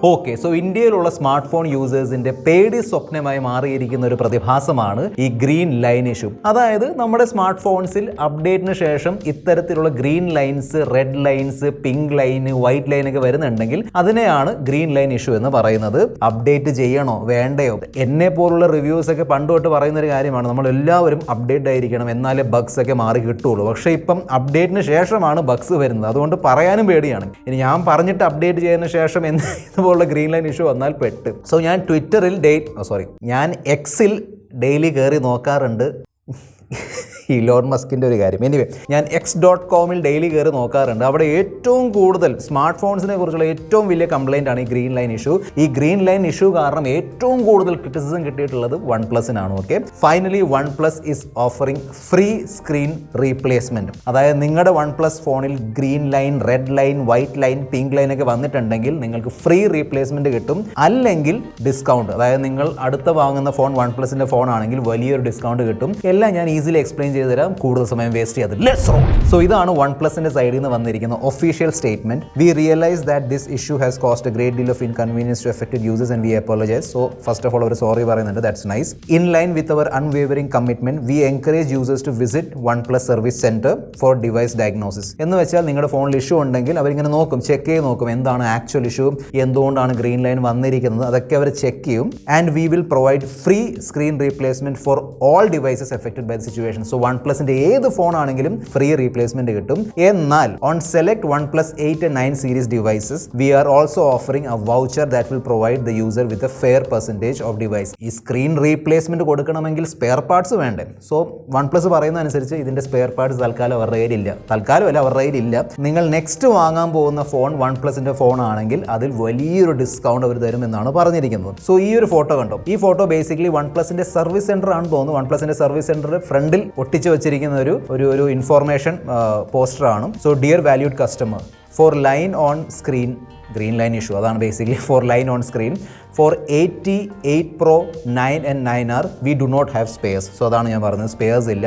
Okay, so ഇന്ത്യയിലുള്ള smart phone യൂസേഴ്സിന്റെ പേടി സ്വപ്നമായി മാറിയിരിക്കുന്ന ഒരു പ്രതിഭാസമാണ് ഈ ഗ്രീൻ ലൈൻ ഇഷ്യൂ. അതായത് നമ്മുടെ സ്മാർട്ട് ഫോൺസിൽ അപ്ഡേറ്റിന് ശേഷം ഇത്തരത്തിലുള്ള green lines, red lines, pink line, white line ഒക്കെ വരുന്നുണ്ടെങ്കിൽ അതിനെയാണ് ഗ്രീൻ ലൈൻ ഇഷ്യൂ എന്ന് പറയുന്നത്. അപ്ഡേറ്റ് ചെയ്യണോ വേണ്ടയോ? എന്നെ പോലുള്ള റിവ്യൂസ് ഒക്കെ പണ്ട് തൊട്ട് പറയുന്ന ഒരു കാര്യമാണ്, നമ്മൾ എല്ലാവരും അപ്ഡേറ്റ് ആയിരിക്കണം എന്നാലേ ബഗ്സ് ഒക്കെ മാറി കിട്ടുള്ളൂ. പക്ഷേ ഇപ്പം അപ്ഡേറ്റിന് ശേഷമാണ് ബഗ്സ് വരുന്നത്, അതുകൊണ്ട് പറയാനും പേടിയാണ്. ഇനി ഞാൻ പറഞ്ഞിട്ട് അപ്ഡേറ്റ് ചെയ്തതിന് ശേഷം ഇതുപോലുള്ള ഗ്രീൻ ലൈൻ ഇഷ്യൂ വന്നാൽ പെട്ട്. സോ ഞാൻ ട്വിറ്ററിൽ ഞാൻ എക്സിൽ ഡെയിലി കയറി നോക്കാറുണ്ട് ഇലോൺ മസ്കിൻ്റെ ഒരു കാര്യം. എനിവേ, ഞാൻ x.com ഡെയിലി കയറി നോക്കാറുണ്ട്. അവിടെ ഏറ്റവും കൂടുതൽ സ്മാർട്ട് ഫോൺസിനെ കുറിച്ചുള്ള ഏറ്റവും വലിയ കംപ്ലൈൻ്റ് ആണ് ഈ ഗ്രീൻ ലൈൻ ഇഷ്യൂ. ഈ ഗ്രീൻ ലൈൻ ഇഷ്യൂ കാരണം ഏറ്റവും കൂടുതൽ ക്രിറ്റിസിസം കിട്ടിയിട്ടുള്ളത് ONEPLUSനാണ്. Okay, finally ONEPLUS is offering free screen replacement. അതായത് നിങ്ങളുടെ ONEPLUS ഫോണിൽ green line, red line, white line, pink line ഒക്കെ വന്നിട്ടുണ്ടെങ്കിൽ നിങ്ങൾക്ക് ഫ്രീ റീപ്ലേസ്മെൻറ്റ് കിട്ടും, അല്ലെങ്കിൽ ഡിസ്കൗണ്ട്. അതായത് നിങ്ങൾ അടുത്ത വാങ്ങുന്ന ഫോൺ ONEPLUSൻ്റെ ഫോൺ ആണെങ്കിൽ വലിയൊരു ഡിസ്കൗണ്ട് കിട്ടും. എല്ലാം ഞാൻ ഈസിലി എക്സ്പ്ലെയിൻ ചെയ്തുതരാം, കൂടുതൽ സമയം വേസ്റ്റ് ചെയ്യാതെ. സോ ഇതാണ് ONEPLUSന്റെ സൈഡിൽ നിന്ന് വന്നിരിക്കുന്ന official statement. We realise that this issue has cost a great deal of inconvenience to affected users and we apologise. So first of all ഒരു സോറി പറയുന്നുണ്ട്, that's nice. In line with our unwavering commitment we encourage users to visit ONEPLUS service centre for device diagnosis. എന്ന് വെച്ചാൽ നിങ്ങളുടെ ഫോണിൽ issue ഉണ്ടെങ്കിൽ അവരിങ്ങനെ നോക്കും, check ചെയ്ത് നോക്കും എന്താണ് ആക്ച്വൽ ഇഷ്യൂ, എന്തുകൊണ്ടാണ് ഗ്രീൻ ലൈൻ വന്നിരിക്കുന്നത്, അതൊക്കെ അവർ ചെക്ക് ചെയ്യും. And we will provide free screen replacement for all devices affected by the situation. So ONEPLUSന്റെ ഏത് ഫോൺ ആണെങ്കിലും ഫ്രീ റീപ്ലേസ്മെന്റ് കിട്ടും. എന്നാൽ on select ONEPLUS 8 and 9 series devices we are also offering a voucher that will provide the user with a fair percentage of device. ഈ screen replacement കൊടുക്കണമെങ്കിൽ spare parts വേണ്ടേ? So ONEPLUS പറയുന്ന അനുസരിച്ച് ഇതിന്റെ spare parts തൽക്കാലം അവരുടെ കയ്യിലില്ല. അവരുടെ കയ്യിലില്ല. നിങ്ങൾ നെക്സ്റ്റ് വാങ്ങാൻ പോകുന്ന ഫോൺ ONEPLUSന്റെ ഫോൺ ആണെങ്കിൽ അതിൽ വലിയൊരു ഡിസ്കൗണ്ട് അവർ തരുമെന്നാണ് പറഞ്ഞിരിക്കുന്നത്. സോ ഈ ഒരു ഫോട്ടോ കണ്ടോ? ഈ ഫോട്ടോ ബേസിക്കലി ONEPLUSന്റെ സർവീസ് സെന്റർ ആണെന്ന് തോന്നുന്നു. ONEPLUSന്റെ സർവീസ് സെന്റർ ഫ്രണ്ടിൽ ഒട്ടിച്ചു വെച്ചിരിക്കുന്ന ഒരു ഇൻഫോർമേഷൻ പോസ്റ്ററാണ്. So dear valued customer, for line on screen green line issue, അതാണ് basically for line on screen for 8 Pro 9 and 9R we do not have spares. So അതാണ് ഞാൻ പറഞ്ഞത്, സ്പെയർസ് ഇല്ല.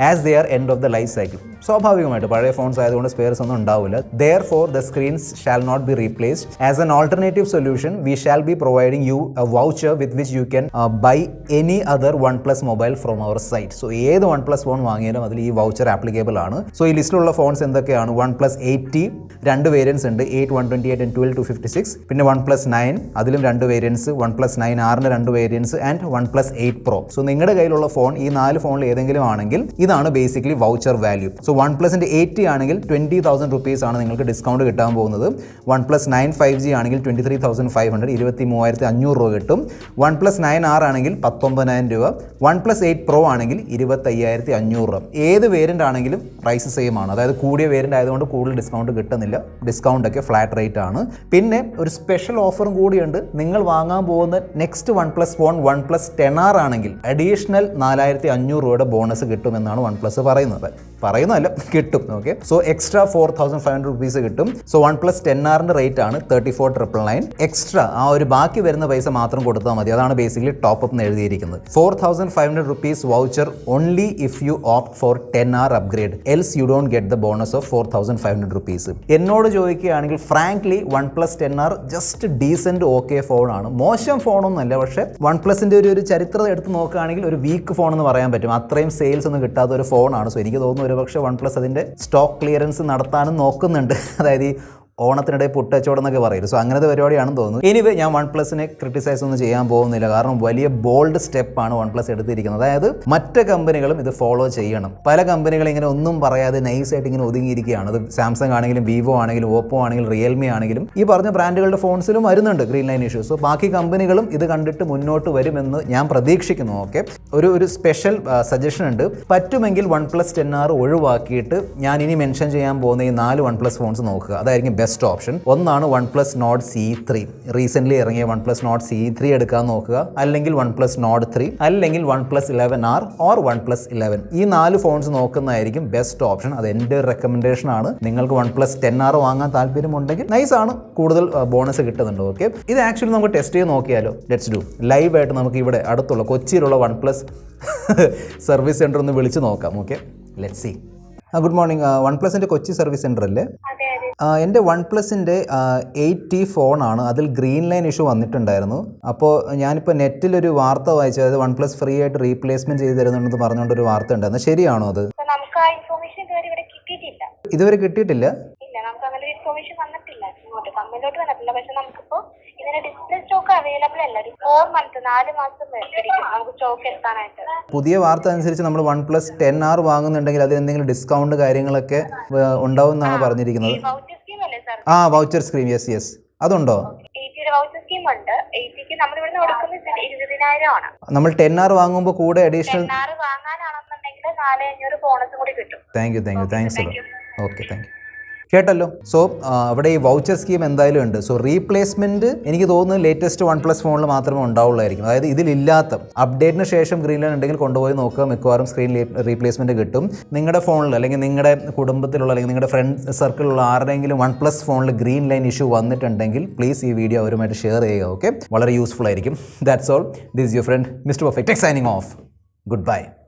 As they are end of the life cycle. സ്വാഭാവികമായിട്ട് പഴയ phones ആയതുകൊണ്ട് spares ഒന്നും ഉണ്ടാവില്ല. There for the screens shall not be replaced. As an alternative solution we shall be providing you a voucher with which you can buy any other ONEPLUS mobile from our site. So ഏത് ONEPLUS phone വാങ്ങിയാലും അതിൽ ഈ voucher applicable ആണ്. So ഈ ലിസ്റ്റിലുള്ള phones എന്തൊക്കെയാണ്? ONEPLUS 8T, രണ്ട് variance ഉണ്ട്, 8 128 and 12 256. പിന്നെ ONEPLUS 9, അതിലും രണ്ട് വേരിയൻസ്, ONEPLUS 9Rന്റെ രണ്ട് variants and ONEPLUS 8 Pro. So നിങ്ങളുടെ കയ്യിലുള്ള ഫോൺ ഈ 4 ഫോണിൽ ഏതെങ്കിലും ആണെങ്കിൽ ഇതാണ് ബേസിക്കലി വൗച്ചർ വാല്യൂ. സോ ONEPLUSന്റെ 8T ആണെങ്കിൽ 20,000 rupees ആണ് നിങ്ങൾക്ക് ഡിസ്കൗണ്ട് കിട്ടാൻ പോകുന്നത്. ONEPLUS 9 5G ആണെങ്കിൽ 23,500, 23,500 രൂപ കിട്ടും. ONEPLUS 9R ആണെങ്കിൽ 19,000 രൂപ. ONEPLUS 8 Pro ആണെങ്കിൽ 25,500 രൂപ. ഏത് വേരിയൻ്റ് ആണെങ്കിലും പ്രൈസ് സെയിം ആണ്. അതായത് കൂടിയ വേരിയൻ്റ് ആയതുകൊണ്ട് കൂടുതൽ ഡിസ്കൗണ്ട് കിട്ടുന്നില്ല. ഡിസ്കൗണ്ട് ഒക്കെ ഫ്ലാറ്റ് റേറ്റ് ആണ്. പിന്നെ ഒരു സ്പെഷ്യൽ ഓഫറും കൂടിയുണ്ട്. നിങ്ങൾ വാങ്ങാൻ പോകുന്ന next ONEPLUS phone ONEPLUS 10R ആണെങ്കിൽ അഡീഷണൽ 4,500 രൂപയുടെ ബോണസ് കിട്ടുമെന്നാണ് ONEPLUS പറയുന്നതല്ല, കിട്ടും. ഓക്കെ, സോ എക്സ്ട്രാ 4,500 rupees കിട്ടും. സോ ONEPLUS 10Rന്റെ റേറ്റ് ആണ് 34,999. എക്സ്ട്രാ ആ ഒരു ബാക്കി വരുന്ന പൈസ മാത്രം കൊടുത്താൽ മതി. അതാണ് ബേസിക്കലി ടോപ്പ് അപ്പ് എന്ന് എഴുതിയിരിക്കുന്നത്. 4,500 rupees voucher only if you opt for 10R upgrade, else you don't get the bonus of 4,500 rupees. എന്നോട് ചോദിക്കുകയാണെങ്കിൽ frankly ONEPLUS 10R just decent okay ഫോണാണ്, മോശം ഫോണൊന്നുമല്ല. പക്ഷേ ONEPLUSന്റെ ഒരു ചരിത്രം എടുത്ത് നോക്കുകയാണെങ്കിൽ ഒരു വീക്ക് ഫോൺ എന്ന് പറയാൻ പറ്റും. അത്രയും സെയിൽസ് ഒന്നും കിട്ടാത്ത ഒരു ഫോണാണ്. സോ എനിക്ക് തോന്നുന്നു ഒരുപക്ഷെ ONEPLUS അതിൻ്റെ സ്റ്റോക്ക് ക്ലിയറൻസ് നടത്താനും നോക്കുന്നുണ്ട്. അതായത് ഓണത്തിനിടെ പുട്ടച്ചോടം എന്നൊക്കെ പറയും. സോ അങ്ങനത്തെ പരിപാടിയാണെന്ന് തോന്നുന്നു. എനിവേ ഞാൻ ONEPLUSനെ ക്രിട്ടിസൈസ് ഒന്നും ചെയ്യാൻ പോകുന്നില്ല, കാരണം വലിയ ബോൾഡ് സ്റ്റെപ്പാണ് ONEPLUS എടുത്തിരിക്കുന്നത്. അതായത് മറ്റ് കമ്പനികളും ഇത് ഫോളോ ചെയ്യണം. പല കമ്പനികളും ഇങ്ങനെ ഒന്നും പറയാതെ നൈസായിട്ട് ഇങ്ങനെ ഒതുങ്ങിയിരിക്കുകയാണ്. അത് സാംസങ് ആണെങ്കിലും വിവോ ആണെങ്കിലും ഓപ്പോ ആണെങ്കിലും റിയൽമി ആണെങ്കിലും ഈ പറഞ്ഞ ബ്രാൻഡുകളുടെ ഫോൺസിലും വരുന്നുണ്ട് ഗ്രീൻ ലൈൻ ഇഷ്യൂ. സോ ബാക്കി കമ്പനികളും ഇത് കണ്ടിട്ട് മുന്നോട്ട് വരുമെന്ന് ഞാൻ പ്രതീക്ഷിക്കുന്നു. ഓക്കെ, ഒരു സ്പെഷ്യൽ സജഷൻ ഉണ്ട്. പറ്റുമെങ്കിൽ ONEPLUS 10R ഒഴിവാക്കിയിട്ട് ഞാൻ ഇനി മെൻഷൻ ചെയ്യാൻ പോകുന്ന ഈ 4 ONEPLUS ഫോൺസ് നോക്കുക. അതായിരിക്കും ബെസ്റ്റ് ഓപ്ഷൻ. ഒന്നാണ് ONEPLUS Nord CE3, റീസെന്റ് ഇറങ്ങിയ ONEPLUS Nord CE3 എടുക്കാൻ നോക്കുക, അല്ലെങ്കിൽ ONEPLUS Nord 3, അല്ലെങ്കിൽ ONEPLUS 11R ഓർ ONEPLUS 11. ഈ 4 ഫോൺസ് നോക്കുന്നതായിരിക്കും ബെസ്റ്റ് ഓപ്ഷൻ. അത് എൻ്റെ റെക്കമെൻഡേഷൻ ആണ്. നിങ്ങൾക്ക് ONEPLUS 10R വാങ്ങാൻ താല്പര്യമുണ്ടെങ്കിൽ നൈസാണ്, കൂടുതൽ ബോണസ് കിട്ടുന്നുണ്ട്. ഓക്കെ, ഇത് ആക്ച്വലി നമുക്ക് ടെസ്റ്റ് ചെയ്ത് നോക്കിയാലോ? Let's do. ലൈവായിട്ട് നമുക്ക് ഇവിടെ അടുത്തുള്ള കൊച്ചിയിലുള്ള ONEPLUS സർവീസ് സെന്റർ ഒന്ന് വിളിച്ച് നോക്കാം. Okay, let's see. Good morning, ONEPLUSന്റെ കൊച്ചി സർവീസ് സെന്റർ അല്ലേ? എൻ്റെ വൺ പ്ലസിൻ്റെ 8T ഫോണാണ്. അതിൽ ഗ്രീൻ ലൈൻ ഇഷ്യൂ വന്നിട്ടുണ്ടായിരുന്നു. അപ്പോൾ ഞാനിപ്പോൾ നെറ്റിലൊരു വാർത്ത വായിച്ചു, അതായത് വൺ പ്ലസ് ഫ്രീ ആയിട്ട് റീപ്ലേസ്മെൻറ്റ് ചെയ്ത് തരുന്നുണ്ടെന്ന് പറഞ്ഞുകൊണ്ടൊരു വാർത്ത ഉണ്ടായിരുന്നു. ശരിയാണോ അത്? നമുക്ക് ആ ഇൻഫോർമേഷൻ ഇതുവരെ കിട്ടിയിട്ടില്ല. ഇല്ല, നമുക്ക് അങ്ങനെ ഇൻഫോർമേഷൻ വന്നിട്ടില്ല, ഇങ്ങോട്ട് കമ്പനിയിലോട്ട് വന്നിട്ടില്ല. പക്ഷെ നമുക്കിപ്പോൾ ഇതിന്റെ ഡിസ്പ്ലേ സ്റ്റോക്ക് അവൈലബിൾ അല്ല. ഒരു 4 months 4 മാസം എടുക്കും നമുക്ക് സ്റ്റോക്ക് എത്താനായിട്ട്. പുതിയ വാർത്ത അനുസരിച്ച് നമ്മൾ വൺ പ്ലസ് 10R വാങ്ങുന്നുണ്ടെങ്കിൽ അതിൽ എന്തെങ്കിലും ഡിസ്കൗണ്ട് കാര്യങ്ങളൊക്കെ ഉണ്ടാവും എന്നാണ് പറഞ്ഞിരിക്കുന്നത്. വൗച്ചർ സ്കീം അല്ലേ സാർ? Voucher scheme, yes. അതുണ്ടോ? 80 വൗച്ചർ സ്കീം ഉണ്ട്. 80ക്ക് നമ്മൾ ഇവിടുന്ന് കൊടുക്കുന്നത് 20,000 ആണ്. നമ്മൾ 10R വാങ്ങുമ്പോൾ കൂടെ അഡീഷണൽ 10R വാങ്ങാനാണെന്നുണ്ടെങ്കിൽ 4,500 ബോണസും കൂടി കിട്ടും. താങ്ക്സ്. Okay, thank you. കേട്ടല്ലോ. സോ അവിടെ ഈ വൗച്ചർ സ്കീം എന്തായാലും ഉണ്ട്. സോ റീപ്ലേസ്മെൻറ്റ് എനിക്ക് തോന്നുന്നു ലേറ്റസ്റ്റ് വൺ പ്ലസ് ഫോണിൽ മാത്രമേ ഉണ്ടാവുള്ളായിരിക്കും. അതായത് ഇതിലില്ലാത്ത അപ്ഡേറ്റിന് ശേഷം ഗ്രീൻ ലൈൻ ഉണ്ടെങ്കിൽ കൊണ്ടുപോയി നോക്കുക, മിക്കവാറും സ്ക്രീൻ റീപ്ലേസ്മെൻറ്റ് കിട്ടും. നിങ്ങളുടെ ഫോണിൽ അല്ലെങ്കിൽ നിങ്ങളുടെ കുടുംബത്തിലുള്ള അല്ലെങ്കിൽ നിങ്ങളുടെ ഫ്രണ്ട് സർക്കിളിലുള്ള ആരുടെയെങ്കിലും വൺ പ്ലസ് ഫോണിൽ ഗ്രീൻ ലൈൻ ഇഷ്യൂ വന്നിട്ടുണ്ടെങ്കിൽ പ്ലീസ് ഈ വീഡിയോ അവരുമായിട്ട് ഷെയർ ചെയ്യുക. ഓക്കെ, വളരെ യൂസ്ഫുൾ ആയിരിക്കും. That's all. This your friend mister perfect signing off. Good bye.